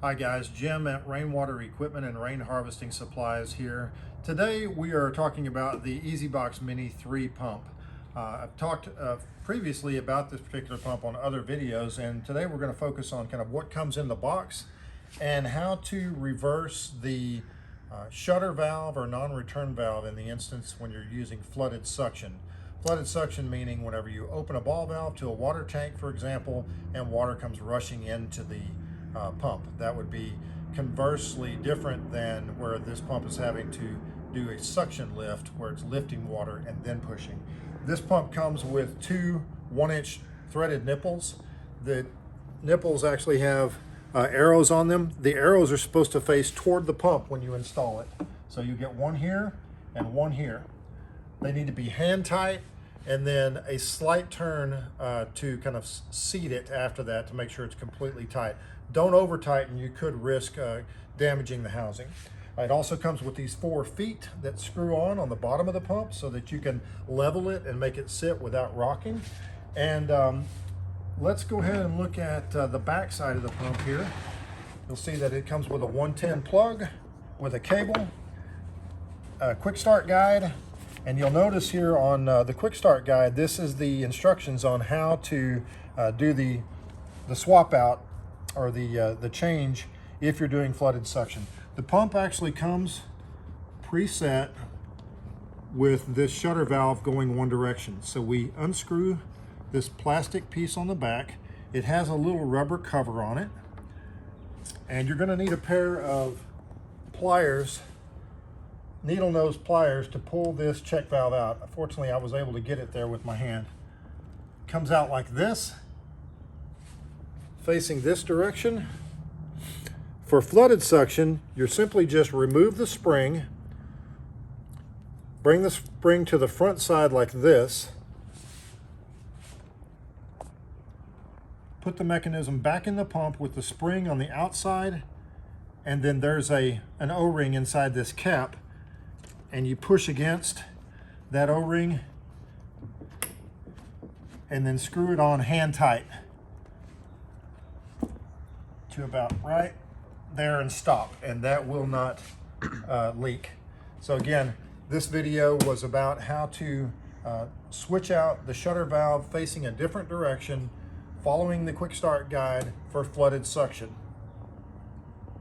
Hi guys, Jim at Rainwater Equipment and Rain Harvesting Supplies here. Today we are talking about the E.SYBOX Mini 3 pump. I've talked previously about this particular pump on other videos, and today we're going to focus on kind of what comes in the box and how to reverse the shutter valve or non-return valve in the instance when you're using flooded suction. Flooded suction meaning whenever you open a ball valve to a water tank, for example, and water comes rushing into the pump. That would be conversely different than where this pump is having to do a suction lift where it's lifting water and then pushing. This pump comes with two 1-inch threaded nipples. The nipples actually have arrows on them. The arrows are supposed to face toward the pump when you install it. So you get one here and one here. They need to be hand tight and then a slight turn to kind of seat it after that to make sure it's completely tight. Don't over tighten, you could risk damaging the housing. It also comes with these 4 feet that screw on the bottom of the pump so that you can level it and make it sit without rocking. And let's go ahead and look at the back side of the pump here. You'll see that it comes with a 110 plug with a cable, a quick start guide, and you'll notice here on the quick start guide, this is the instructions on how to do the swap out or the change if you're doing flooded suction. The pump actually comes preset with this shutter valve going one direction. So we unscrew this plastic piece on the back. It has a little rubber cover on it, and you're going to need a pair of pliers, needle nose pliers, to pull this check valve out. Fortunately, I was able to get it there with my hand. It comes out like this, facing this direction. For flooded suction, you're simply just remove the spring, bring the spring to the front side like this, put the mechanism back in the pump with the spring on the outside, and then there's an O-ring inside this cap, and you push against that O-ring and then screw it on hand tight to about right there and stop, and that will not leak. So again, this video was about how to switch out the shutter valve facing a different direction following the quick start guide for flooded suction.